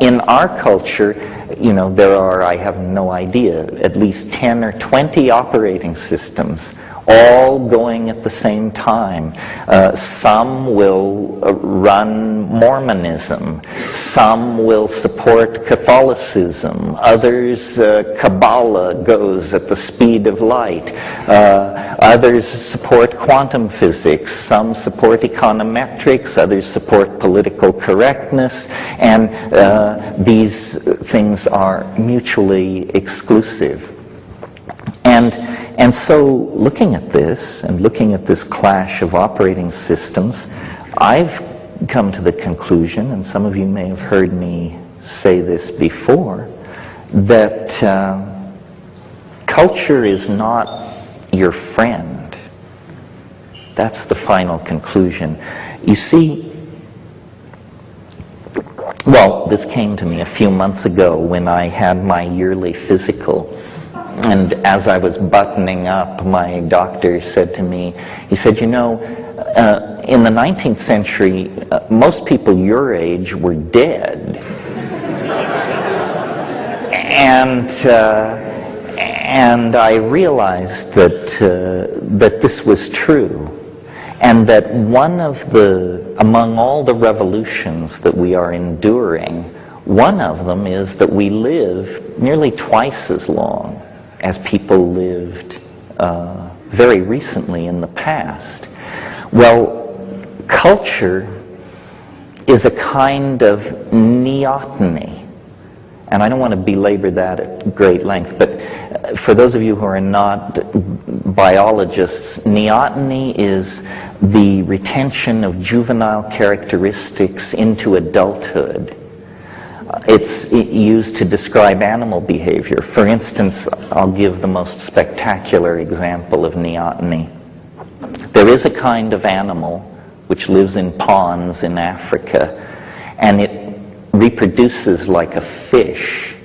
In our culture, there are, I have no idea, at least 10 or 20 operating systems, all going at the same time. Some will run Mormonism, some will support Catholicism, others Kabbalah goes at the speed of light, others support quantum physics, some support econometrics, others support political correctness, and these things are mutually exclusive. And so looking at this, and looking at this clash of operating systems, I've come to the conclusion, and some of you may have heard me say this before, that culture is not your friend. That's the final conclusion. You see, well, this came to me a few months ago when I had my yearly physical. And as I was buttoning up, my doctor said to me, he said, in the 19th century, most people your age were dead. And I realized that this was true. And that among all the revolutions that we are enduring, one of them is that we live nearly twice as long as people lived very recently in the past. Well, culture is a kind of neoteny. And I don't want to belabor that at great length, but for those of you who are not biologists, neoteny is the retention of juvenile characteristics into adulthood. It's used to describe animal behavior. For instance, I'll give the most spectacular example of neoteny. There is a kind of animal which lives in ponds in Africa, and it reproduces like a fish.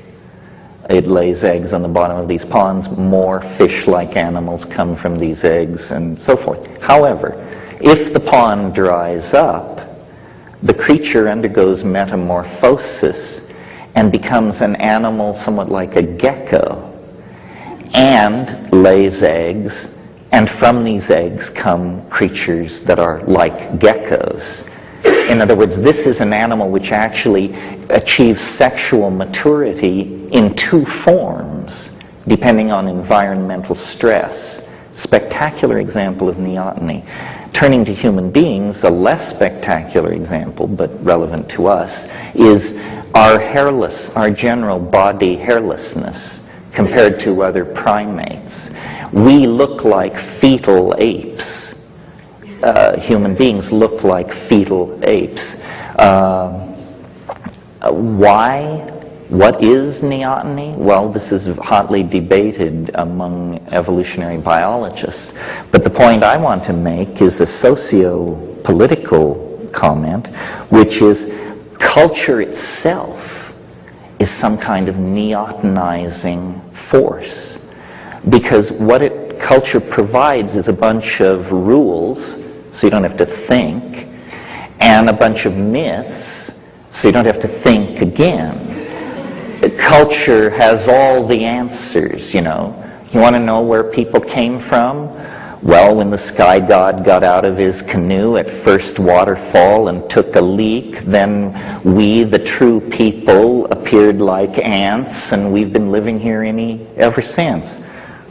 It lays eggs on the bottom of these ponds. More fish-like animals come from these eggs, and so forth. However, if the pond dries up, the creature undergoes metamorphosis and becomes an animal somewhat like a gecko, and lays eggs, and from these eggs come creatures that are like geckos. In other words, this is an animal which actually achieves sexual maturity in two forms, depending on environmental stress. Spectacular example of neoteny. Turning to human beings, a less spectacular example, but relevant to us, is our general body hairlessness compared to other primates. We look like fetal apes. Human beings look like fetal apes. Why? What is neoteny? Well, this is hotly debated among evolutionary biologists. But the point I want to make is a socio-political comment, which is culture itself is some kind of neotenizing force. Because what culture provides is a bunch of rules, so you don't have to think, and a bunch of myths, so you don't have to think again. Culture has all the answers, You want to know where people came from? Well, when the sky god got out of his canoe at first waterfall and took a leak, then we, the true people, appeared like ants, and we've been living here ever since.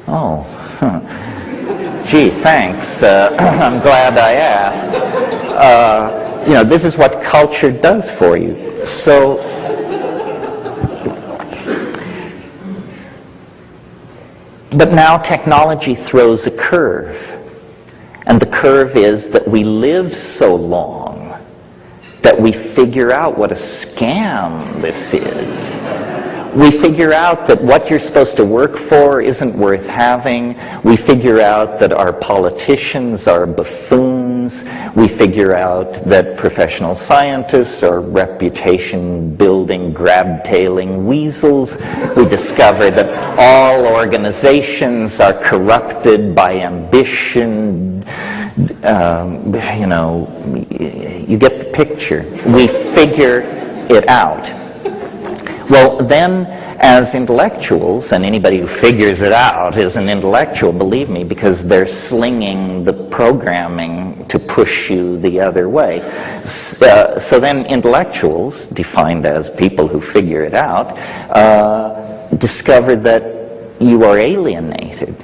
Oh, gee, thanks. I'm glad I asked. This is what culture does for you. But now technology throws a curve. And the curve is that we live so long that we figure out what a scam this is. We figure out that what you're supposed to work for isn't worth having. We figure out that our politicians are buffoons. We figure out that professional scientists are reputation-building, grab-tailing weasels. We discover that all organizations are corrupted by ambition. You get the picture. We figure it out. Well, then, as intellectuals, and anybody who figures it out is an intellectual, believe me, because they're slinging the programming to push you the other way. So then intellectuals, defined as people who figure it out, discover that you are alienated.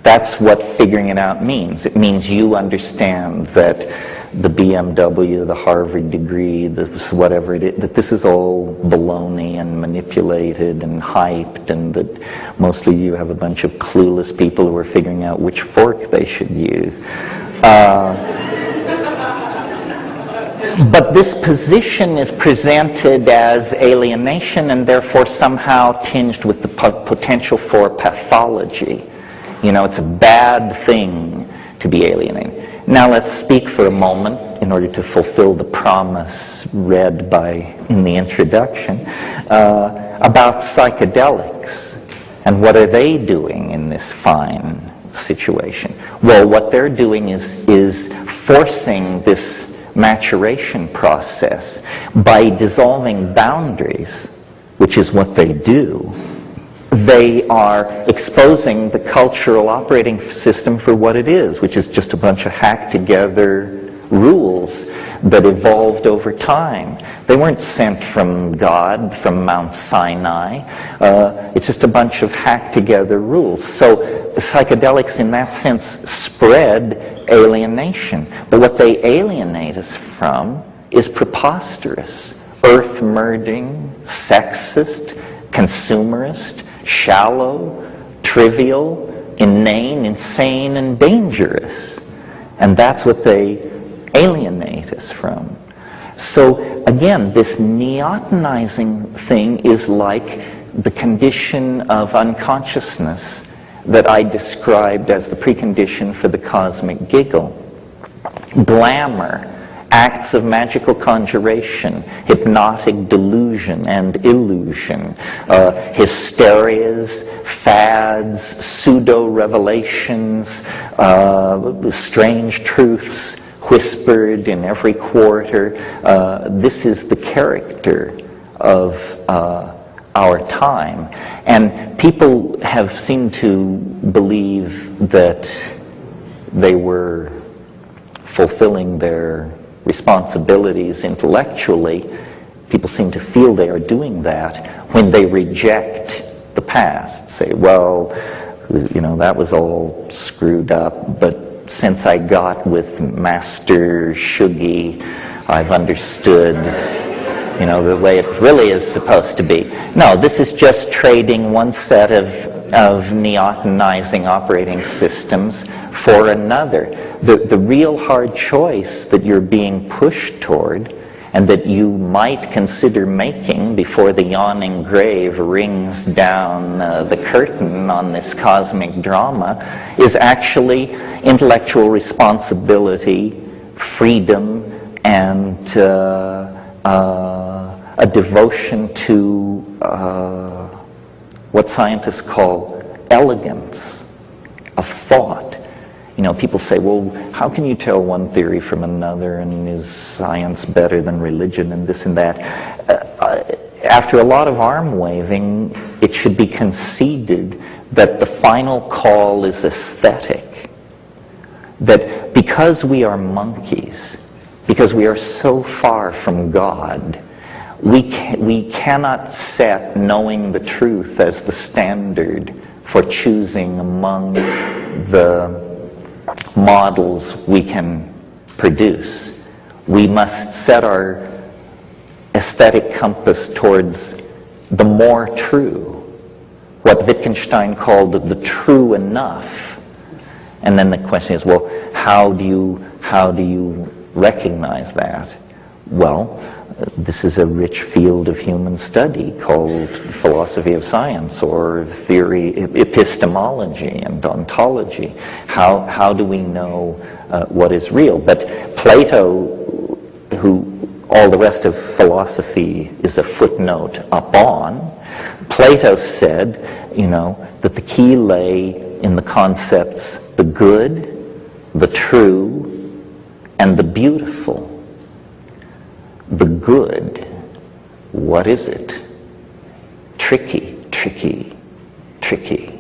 That's what figuring it out means. It means you understand that the BMW, the Harvard degree, whatever it is, that this is all baloney and manipulated and hyped, and that mostly you have a bunch of clueless people who are figuring out which fork they should use. But this position is presented as alienation and therefore somehow tinged with the potential for pathology. You know, it's a bad thing to be alienated. Now let's speak for a moment, in order to fulfill the promise read in the introduction, about psychedelics. And what are they doing in this fine situation? Well, what they're doing is forcing this maturation process by dissolving boundaries, which is what they do. They are exposing the cultural operating system for what it is, which is just a bunch of hacked together rules that evolved over time. They weren't sent from God, from Mount Sinai. It's just a bunch of hacked together rules. So the psychedelics in that sense spread alienation. But what they alienate us from is preposterous, earth-murdering, sexist, consumerist, shallow, trivial, inane, insane, and dangerous. And that's what they alienate us from. So again, this neotenizing thing is like the condition of unconsciousness that I described as the precondition for the cosmic giggle. Glamour, acts of magical conjuration, hypnotic delusion and illusion, hysterias, fads, pseudo-revelations, strange truths whispered in every quarter. This is the character of our time. And people have seemed to believe that they were fulfilling their responsibilities intellectually. People seem to feel they are doing that when they reject the past. Say, well, you know, that was all screwed up, but since I got with Master Shuggie, I've understood, you know, the way it really is supposed to be. No, this is just trading one set of neotenizing operating systems for another. The real hard choice that you're being pushed toward, and that you might consider making before the yawning grave rings down the curtain on this cosmic drama, is actually intellectual responsibility, freedom, and a devotion to what scientists call elegance of thought. You know, people say, well, how can you tell one theory from another, and is science better than religion, and this and that? After a lot of arm waving, it should be conceded that the final call is aesthetic. That because we are monkeys, because we are so far from God, we cannot set knowing the truth as the standard for choosing among the models we can produce. We must set our aesthetic compass towards the more true, what Wittgenstein called the true enough. And then the question is, well, how do you recognize that? Well, this is a rich field of human study called philosophy of science, or theory, epistemology and ontology. How do we know what is real? But Plato, who all the rest of philosophy is a footnote upon, Plato said, you know, that the key lay in the concepts the good, the true, and the beautiful. The good, what is it? tricky, tricky, tricky.